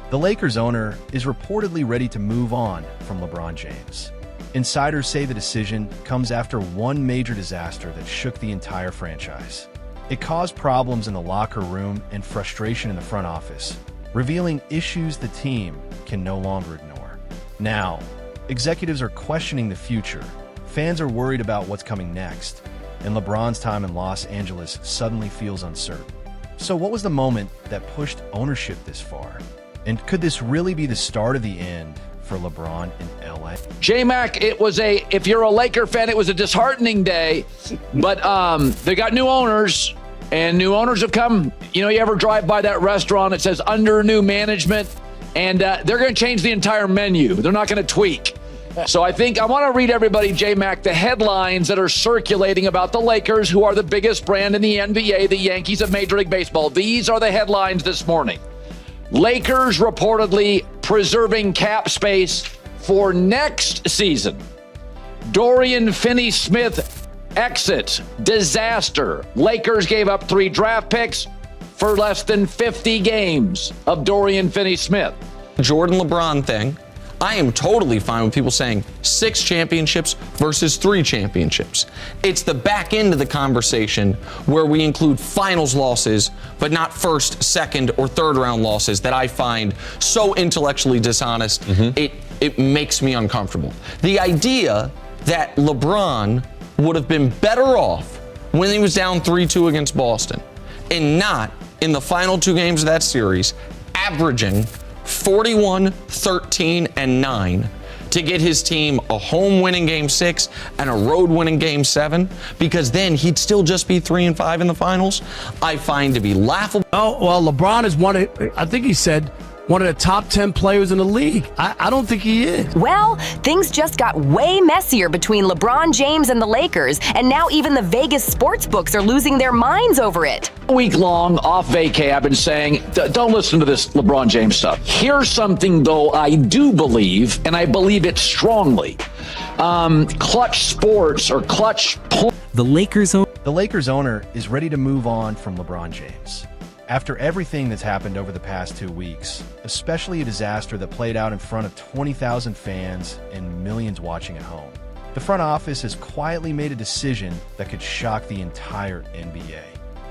The Lakers owner is reportedly ready to move on from LeBron James. Insiders say the decision comes after one major disaster that shook the entire franchise. It caused problems in the locker room and frustration in the front office, revealing issues the team can no longer ignore. Now, executives are questioning the future, fans are worried about what's coming next, and LeBron's time in Los Angeles suddenly feels uncertain. So what was the moment that pushed ownership this far? And could this really be the start of the end for LeBron in LA? J-Mac, if you're a Laker fan, it was a disheartening day, but they got new owners, and new owners have come. You ever drive by that restaurant, it says under new management, and they're going to change the entire menu. They're not going to tweak. So I want to read everybody, J-Mac, the headlines that are circulating about the Lakers, who are the biggest brand in the NBA, the Yankees of Major League Baseball. These are the headlines this morning. Lakers reportedly preserving cap space for next season. Dorian Finney-Smith exit. Disaster. Lakers gave up 3 draft picks for less than 50 games of Dorian Finney-Smith. Jordan LeBron thing. I am totally fine with people saying 6 championships versus 3 championships. It's the back end of the conversation where we include finals losses, but not first, second, or third round losses that I find so intellectually dishonest. It makes me uncomfortable. The idea that LeBron would have been better off when he was down 3-2 against Boston and not in the final 2 games of that series, averaging 41, 13, and 9 to get his team a home winning Game 6 and a road winning Game 7, because then he'd still just be 3-5 in the finals, I find to be laughable. Oh, well, LeBron is I think he said, one of the top 10 players in the league. I don't think he is. Well, things just got way messier between LeBron James and the Lakers, and now even the Vegas sports books are losing their minds over it. Week long off vacay, I've been saying, don't listen to this LeBron James stuff. Here's something, though, I do believe, and I believe it strongly. Clutch Sports or Clutch. The Lakers owner is ready to move on from LeBron James. After everything that's happened over the past 2 weeks, especially a disaster that played out in front of 20,000 fans and millions watching at home, the front office has quietly made a decision that could shock the entire NBA.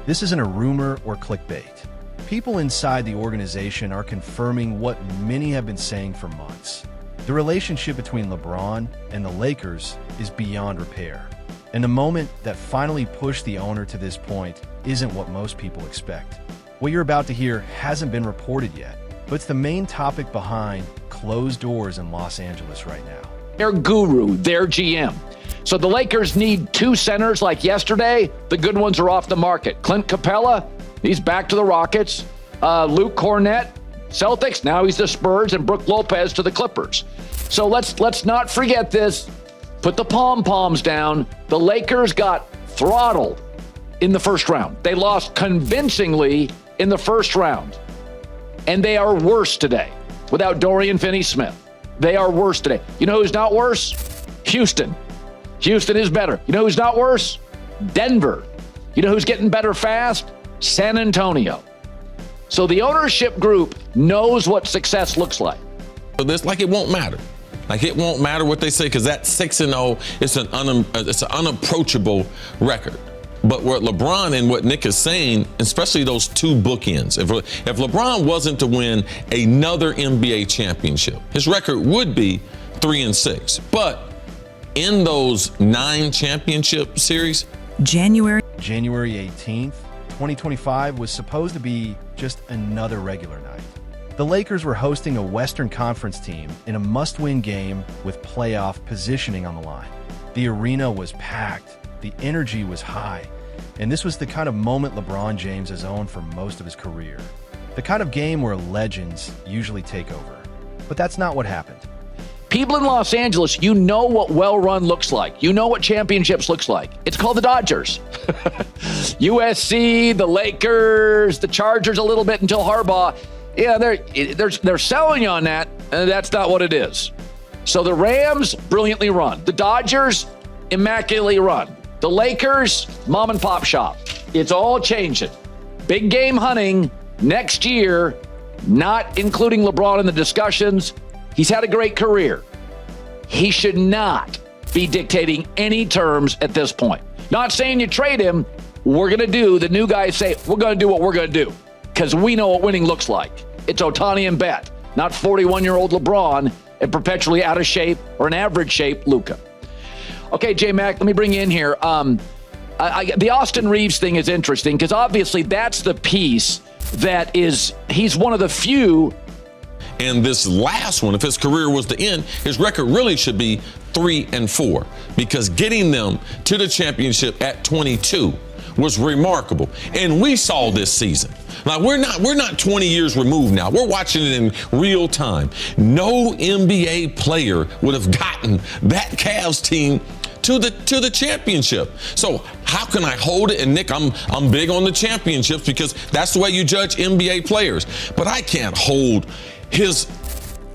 This isn't a rumor or clickbait. People inside the organization are confirming what many have been saying for months. The relationship between LeBron and the Lakers is beyond repair. And the moment that finally pushed the owner to this point isn't what most people expect. What you're about to hear hasn't been reported yet, but it's the main topic behind closed doors in Los Angeles right now. Their guru, their GM. So the Lakers need 2 centers like yesterday. The good ones are off the market. Clint Capella, he's back to the Rockets. Luke Cornett, Celtics, now he's the Spurs, and Brook Lopez to the Clippers. So let's not forget this. Put the pom-poms down. The Lakers got throttled in the first round. They lost convincingly in the first round. And they are worse today without Dorian Finney-Smith. They are worse today. You know who's not worse? Houston. Houston is better. You know who's not worse? Denver. You know who's getting better fast? San Antonio. So the ownership group knows what success looks like. But this, it won't matter. It won't matter what they say, because that 6-0 it's an unapproachable record. But what LeBron and what Nick is saying, especially those 2 bookends, if LeBron wasn't to win another NBA championship, his record would be 3-6. But in those 9 championship series, January 18th, 2025 was supposed to be just another regular night. The Lakers were hosting a Western Conference team in a must-win game with playoff positioning on the line. The arena was packed, the energy was high, and this was the kind of moment LeBron James has owned for most of his career. The kind of game where legends usually take over. But that's not what happened. People in Los Angeles, you know what well-run looks like. You know what championships looks like. It's called the Dodgers. USC, the Lakers, the Chargers a little bit until Harbaugh. Yeah, they're selling you on that, and that's not what it is. So the Rams, brilliantly run. The Dodgers, immaculately run. The Lakers, mom and pop shop. It's all changing. Big game hunting next year, not including LeBron in the discussions. He's had a great career. He should not be dictating any terms at this point. Not saying you trade him. We're going to do, the new guys say, we're going to do what we're going to do because we know what winning looks like. It's Ohtani and Bet, not 41-year-old LeBron and perpetually out of shape or an average shape Luka. Okay, J-Mac, let me bring you in here. The Austin Reeves thing is interesting because obviously that's the piece that is, he's one of the few. And this last one, if his career was to end, his record really should be 3-4 because getting them to the championship at 22 was remarkable. And we saw this season. Now, we're not 20 years removed now. We're watching it in real time. No NBA player would have gotten that Cavs team to the championship. So how can I hold it? And Nick, I'm big on the championships because that's the way you judge NBA players. But I can't hold his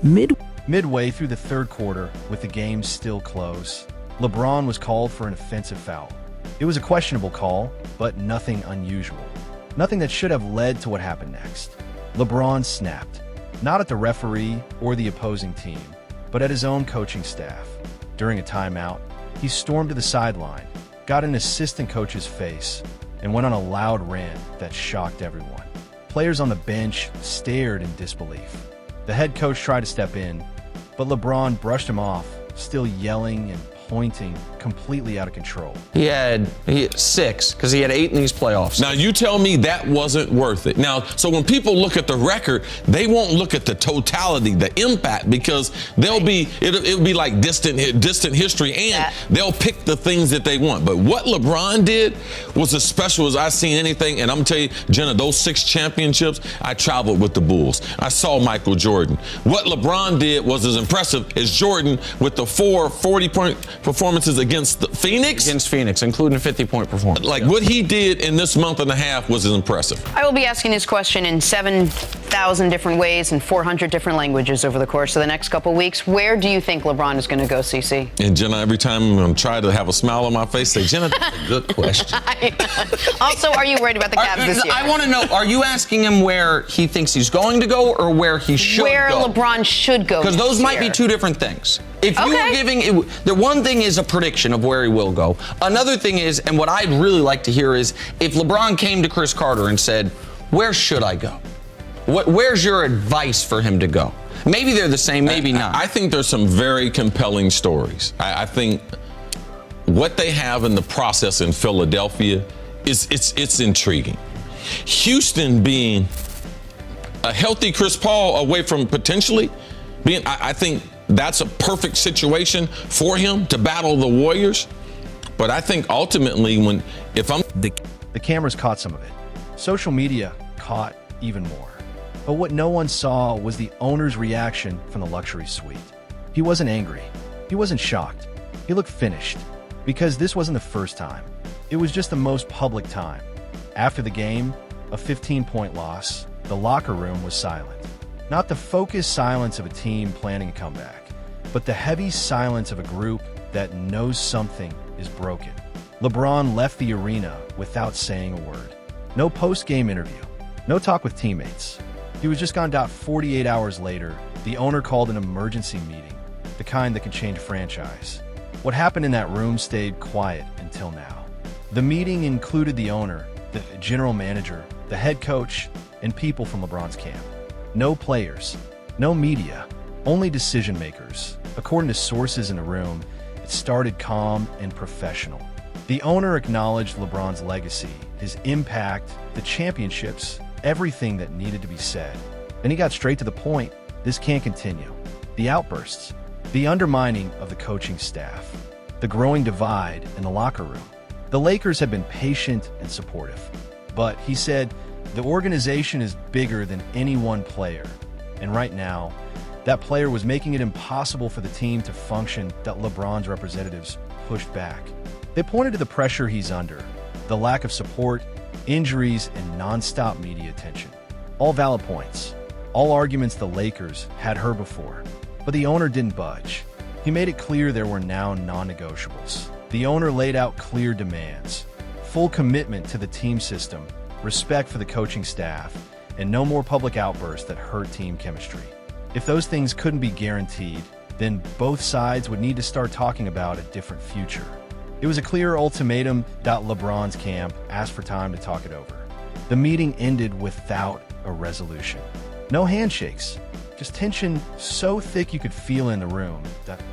Midway through the third quarter, with the game still close, LeBron was called for an offensive foul. It was a questionable call, but nothing unusual. Nothing that should have led to what happened next. LeBron snapped, not at the referee or the opposing team, but at his own coaching staff. During a timeout, he stormed to the sideline, got an assistant coach's face, and went on a loud rant that shocked everyone. Players on the bench stared in disbelief. The head coach tried to step in, but LeBron brushed him off, still yelling and pointing, completely out of control. He had 6 because he had 8 in these playoffs. Now, you tell me that wasn't worth it. Now, so when people look at the record, they won't look at the totality, the impact, because it'll be like distant history, and they'll pick the things that they want. But what LeBron did was as special as I've seen anything. And I'm telling you, Jenna, those 6 championships, I traveled with the Bulls. I saw Michael Jordan. What LeBron did was as impressive as Jordan with the 4 40-point performances against Phoenix. Against Phoenix, including a 50-point performance. Like what he did in this month and a half was impressive. I will be asking this question in 7,000 different ways and 400 different languages over the course of the next couple weeks. Where do you think LeBron is going to go, CC? And Jenna, every time I'm going to try to have a smile on my face, say, Jenna, that's a good question. Also, are you worried about the Cavs this year? I want to know, are you asking him where he thinks he's going to go or where he should go? Where LeBron should go. Because those might be two different things. If you were giving it, the one thing is a prediction of where he will go. Another thing is, and what I'd really like to hear is, if LeBron came to Chris Carter and said, where should I go? Where's your advice for him to go? Maybe they're the same, maybe not. I think there's some very compelling stories. I think what they have in the process in Philadelphia it's intriguing. Houston being a healthy Chris Paul away from potentially being, I think that's a perfect situation for him to battle the Warriors. But I think ultimately the cameras caught some of it. Social media caught even more. But what no one saw was the owner's reaction from the luxury suite. He wasn't angry. He wasn't shocked. He looked finished. Because this wasn't the first time. It was just the most public time. After the game, a 15-point loss, the locker room was silent. Not the focused silence of a team planning a comeback, but the heavy silence of a group that knows something is broken. LeBron left the arena without saying a word. No post-game interview. No talk with teammates. He was just gone. 48 hours later, the owner called an emergency meeting, the kind that could change a franchise. What happened in that room stayed quiet until now. The meeting included the owner, the general manager, the head coach, and people from LeBron's camp. No players, no media, only decision makers. According to sources in the room, it started calm and professional. The owner acknowledged LeBron's legacy, his impact, the championships, everything that needed to be said. Then he got straight to the point. This can't continue. The outbursts, the undermining of the coaching staff, the growing divide in the locker room. The Lakers have been patient and supportive. But, he said, the organization is bigger than any one player. And right now, that player was making it impossible for the team to function. That LeBron's representatives pushed back. They pointed to the pressure he's under, the lack of support, injuries, and non-stop media attention. All valid points. All arguments the Lakers had heard before. But the owner didn't budge. He made it clear there were now non-negotiables. The owner laid out clear demands. Full commitment to the team system, respect for the coaching staff, and no more public outbursts that hurt team chemistry. If those things couldn't be guaranteed, then both sides would need to start talking about a different future. It was a clear ultimatum. LeBron's camp asked for time to talk it over. The meeting ended without a resolution. No handshakes, just tension so thick you could feel it in the room.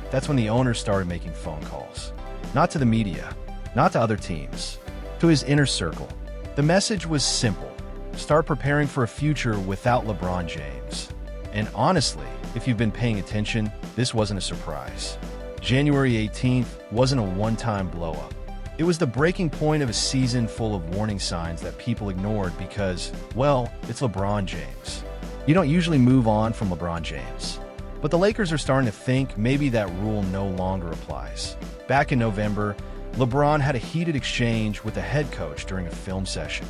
That's when the owner started making phone calls. Not to the media, not to other teams, to his inner circle. The message was simple: start preparing for a future without LeBron James. And honestly, if you've been paying attention, this wasn't a surprise. January 18th wasn't a one-time blow-up. It was the breaking point of a season full of warning signs that people ignored because, well, it's LeBron James. You don't usually move on from LeBron James. But the Lakers are starting to think maybe that rule no longer applies. Back in November, LeBron had a heated exchange with the head coach during a film session.